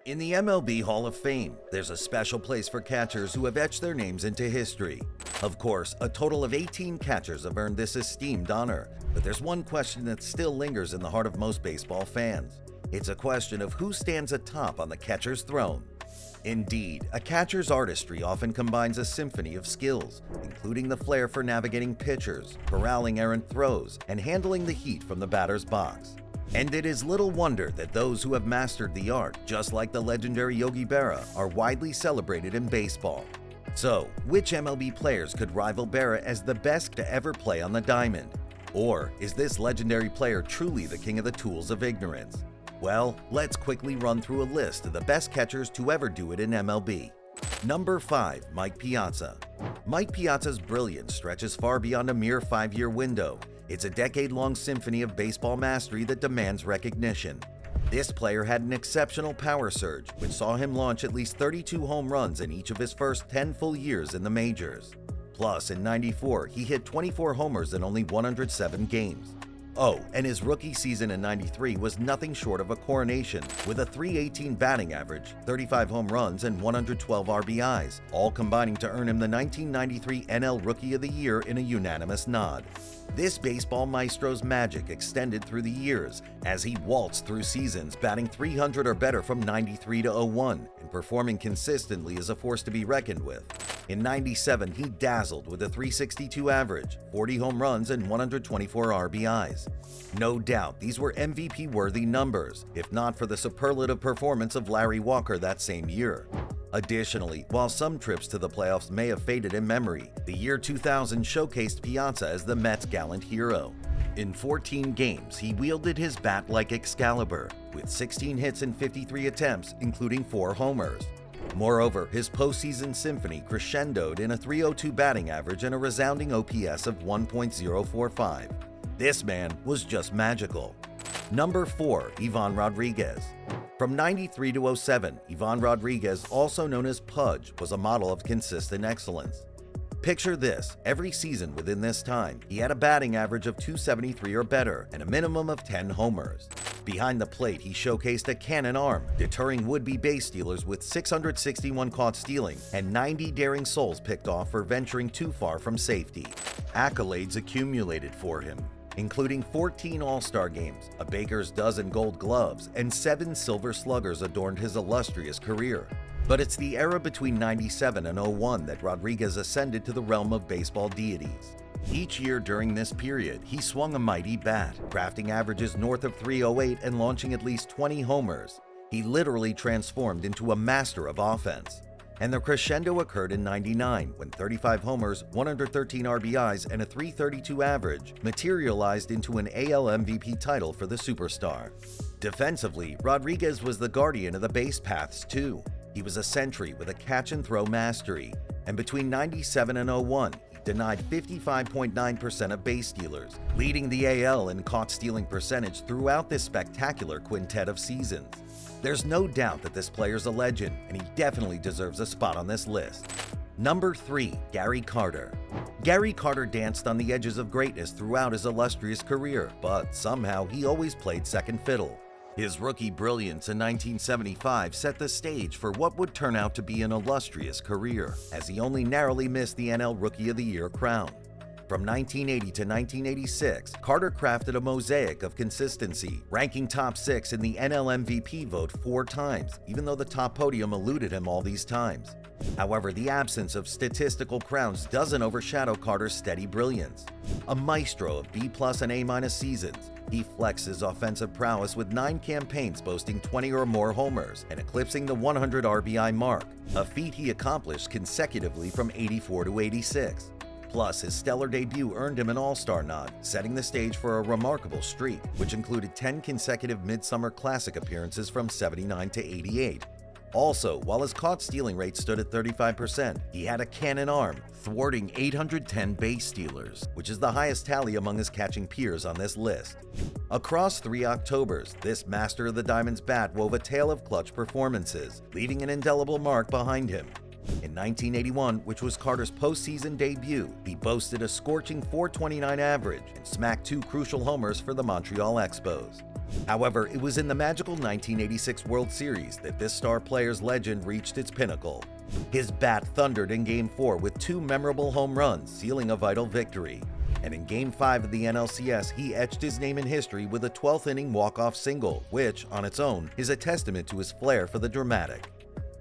In the MLB Hall of Fame, there's a special place for catchers who have etched their names into history. Of course, a total of 18 catchers have earned this esteemed honor, but there's one question that still lingers in the heart of most baseball fans. It's a question of who stands atop on the catcher's throne. Indeed, a catcher's artistry often combines a symphony of skills, including the flair for navigating pitchers, corralling errant throws, and handling the heat from the batter's box. And it is little wonder that those who have mastered the art, just like the legendary Yogi Berra, are widely celebrated in baseball. So, which MLB players could rival Berra as the best to ever play on the diamond? Or is this legendary player truly the king of the tools of ignorance? Well, let's quickly run through a list of the best catchers to ever do it in MLB. Number 5. Mike Piaza. Mike Piazza's brilliance stretches far beyond a mere 5-year window. It's a decade-long symphony of baseball mastery that demands recognition. This player had an exceptional power surge, which saw him launch at least 32 home runs in each of his first 10 full years in the majors. Plus, in '94, he hit 24 homers in only 107 games. Oh, and his rookie season in '93 was nothing short of a coronation, with a .318 batting average, 35 home runs, and 112 RBIs, all combining to earn him the 1993 NL Rookie of the Year in a unanimous nod. This baseball maestro's magic extended through the years, as he waltzed through seasons, batting .300 or better from '93 to '01, and performing consistently as a force to be reckoned with. In '97, he dazzled with a .362 average, 40 home runs, and 124 RBIs. No doubt, these were MVP-worthy numbers, if not for the superlative performance of Larry Walker that same year. Additionally, while some trips to the playoffs may have faded in memory, the year 2000 showcased Piaza as the Mets' gallant hero. In 14 games, he wielded his bat like Excalibur, with 16 hits and 53 attempts, including 4 homers. Moreover, his postseason symphony crescendoed in a .302 batting average and a resounding OPS of 1.045. This man was just magical. Number 4. Ivan Rodriguez. From '93 to '07, Ivan Rodriguez, also known as Pudge, was a model of consistent excellence. Picture this: every season within this time, he had a batting average of .273 or better and a minimum of 10 homers. Behind the plate, he showcased a cannon arm, deterring would-be base stealers with 661 caught stealing and 90 daring souls picked off for venturing too far from safety. Accolades accumulated for him, including 14 All-Star games, a baker's dozen Gold Gloves, and 7 Silver Sluggers adorned his illustrious career. But it's the era between '97 and '01 that Rodriguez ascended to the realm of baseball deities. Each year during this period, he swung a mighty bat, crafting averages north of .308 and launching at least 20 homers. He literally transformed into a master of offense. And the crescendo occurred in '99, when 35 homers, 113 RBIs, and a .332 average materialized into an AL MVP title for the superstar. Defensively, Rodriguez was the guardian of the base paths too. He was a sentry with a catch-and-throw mastery, and between '97 and '01, he denied 55.9% of base stealers, leading the AL in caught stealing percentage throughout this spectacular quintet of seasons. There's no doubt that this player's a legend, and he definitely deserves a spot on this list. Number 3. Gary Carter. Gary Carter danced on the edges of greatness throughout his illustrious career, but somehow he always played second fiddle. His rookie brilliance in 1975 set the stage for what would turn out to be an illustrious career, as he only narrowly missed the NL Rookie of the Year crown. From 1980 to 1986, Carter crafted a mosaic of consistency, ranking top 6 in the NL MVP vote 4 times, even though the top podium eluded him all these times. However, the absence of statistical crowns doesn't overshadow Carter's steady brilliance. A maestro of B+ and A- seasons, he flexed his offensive prowess with 9 campaigns boasting 20 or more homers and eclipsing the 100 RBI mark, a feat he accomplished consecutively from '84 to '86. Plus, his stellar debut earned him an All-Star nod, setting the stage for a remarkable streak, which included 10 consecutive Midsummer Classic appearances from '79 to '88. Also, while his caught stealing rate stood at 35%, he had a cannon arm, thwarting 810 base stealers, which is the highest tally among his catching peers on this list. Across 3 Octobers, this master of the diamond's bat wove a tale of clutch performances, leaving an indelible mark behind him. In 1981, which was Carter's postseason debut, he boasted a scorching .429 average and smacked 2 crucial homers for the Montreal Expos. However, it was in the magical 1986 World Series that this star player's legend reached its pinnacle. His bat thundered in Game 4 with 2 memorable home runs, sealing a vital victory. And in Game 5 of the NLCS, he etched his name in history with a 12th-inning walk-off single, which, on its own, is a testament to his flair for the dramatic.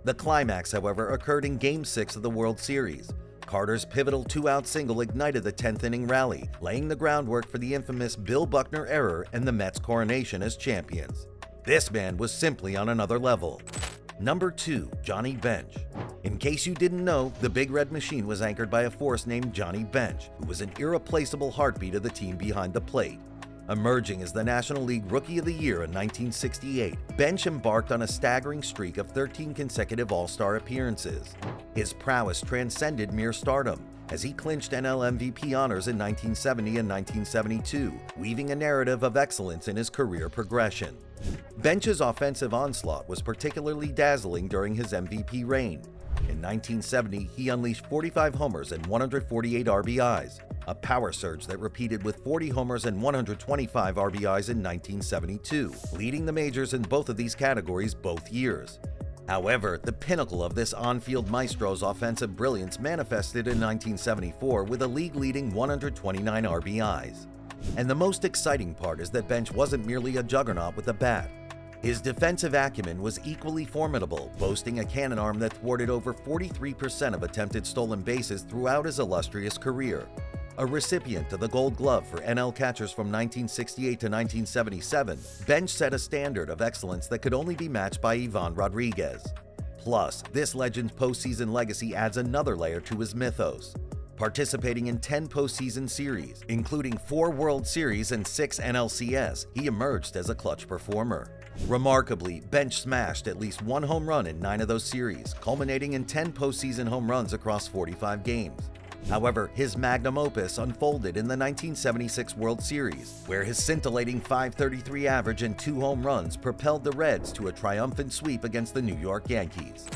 The climax, however, occurred in Game 6 of the World Series. Carter's pivotal 2-out single ignited the 10th-inning rally, laying the groundwork for the infamous Bill Buckner error and the Mets' coronation as champions. This man was simply on another level. Number 2. Johnny Bench. In case you didn't know, the Big Red Machine was anchored by a force named Johnny Bench, who was an irreplaceable heartbeat of the team behind the plate. Emerging as the National League Rookie of the Year in 1968, Bench embarked on a staggering streak of 13 consecutive All-Star appearances. His prowess transcended mere stardom, as he clinched NL MVP honors in 1970 and 1972, weaving a narrative of excellence in his career progression. Bench's offensive onslaught was particularly dazzling during his MVP reign. In 1970, he unleashed 45 homers and 148 RBIs, a power surge that repeated with 40 homers and 125 RBIs in 1972, leading the majors in both of these categories both years. However, the pinnacle of this on-field maestro's offensive brilliance manifested in 1974 with a league-leading 129 RBIs. And the most exciting part is that Bench wasn't merely a juggernaut with a bat. His defensive acumen was equally formidable, boasting a cannon arm that thwarted over 43% of attempted stolen bases throughout his illustrious career. A recipient of the Gold Glove for NL catchers from 1968 to 1977, Bench set a standard of excellence that could only be matched by Ivan Rodriguez. Plus, this legend's postseason legacy adds another layer to his mythos. Participating in 10 postseason series, including 4 World Series and 6 NLCS, he emerged as a clutch performer. Remarkably, Bench smashed at least 1 home run in 9 of those series, culminating in 10 postseason home runs across 45 games. However, his magnum opus unfolded in the 1976 World Series, where his scintillating .533 average and 2 home runs propelled the Reds to a triumphant sweep against the New York Yankees.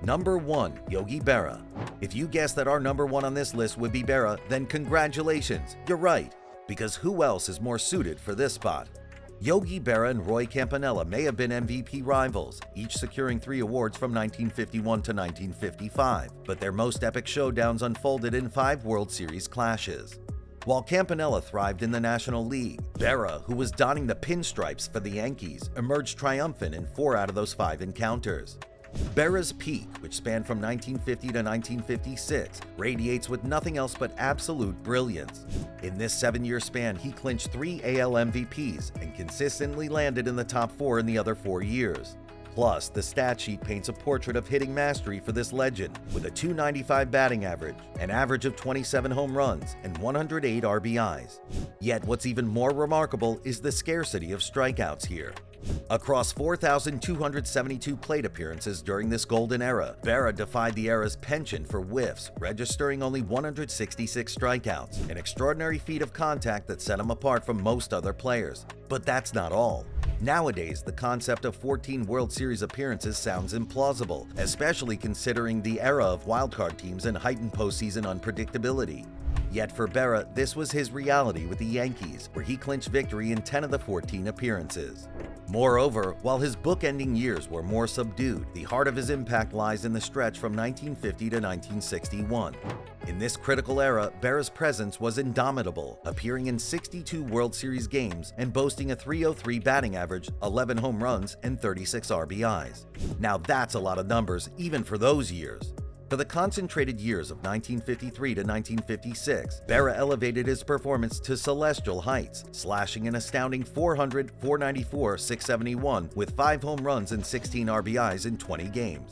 Number 1. Yogi Berra. If you guessed that our number 1 on this list would be Berra, then congratulations, you're right, because who else is more suited for this spot? Yogi Berra and Roy Campanella may have been MVP rivals, each securing 3 awards from 1951 to 1955, but their most epic showdowns unfolded in 5 World Series clashes. While Campanella thrived in the National League, Berra, who was donning the pinstripes for the Yankees, emerged triumphant in 4 out of those 5 encounters. Berra's peak, which spanned from 1950 to 1956, radiates with nothing else but absolute brilliance. In this 7-year span, he clinched 3 AL MVPs and consistently landed in the top 4 in the other 4 years. Plus, the stat sheet paints a portrait of hitting mastery for this legend, with a .295 batting average, an average of 27 home runs, and 108 RBIs. Yet what's even more remarkable is the scarcity of strikeouts here. Across 4,272 plate appearances during this golden era, Berra defied the era's penchant for whiffs, registering only 166 strikeouts, an extraordinary feat of contact that set him apart from most other players. But that's not all. Nowadays, the concept of 14 World Series appearances sounds implausible, especially considering the era of wildcard teams and heightened postseason unpredictability. Yet for Berra, this was his reality with the Yankees, where he clinched victory in 10 of the 14 appearances. Moreover, while his book-ending years were more subdued, the heart of his impact lies in the stretch from 1950 to 1961. In this critical era, Berra's presence was indomitable, appearing in 62 World Series games and boasting a .303 batting average, 11 home runs, and 36 RBIs. Now that's a lot of numbers, even for those years. For the concentrated years of 1953 to 1956, Berra elevated his performance to celestial heights, slashing an astounding .400, .494, .671 with 5 home runs and 16 RBIs in 20 games.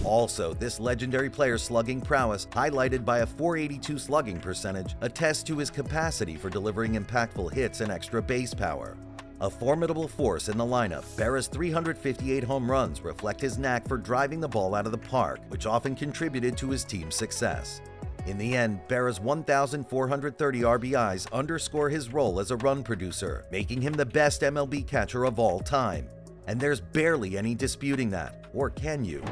Also, this legendary player's slugging prowess, highlighted by a .482 slugging percentage, attests to his capacity for delivering impactful hits and extra base power. A formidable force in the lineup, Berra's 358 home runs reflect his knack for driving the ball out of the park, which often contributed to his team's success. In the end, Berra's 1,430 RBIs underscore his role as a run producer, making him the best MLB catcher of all time. And there's barely any disputing that, or can you?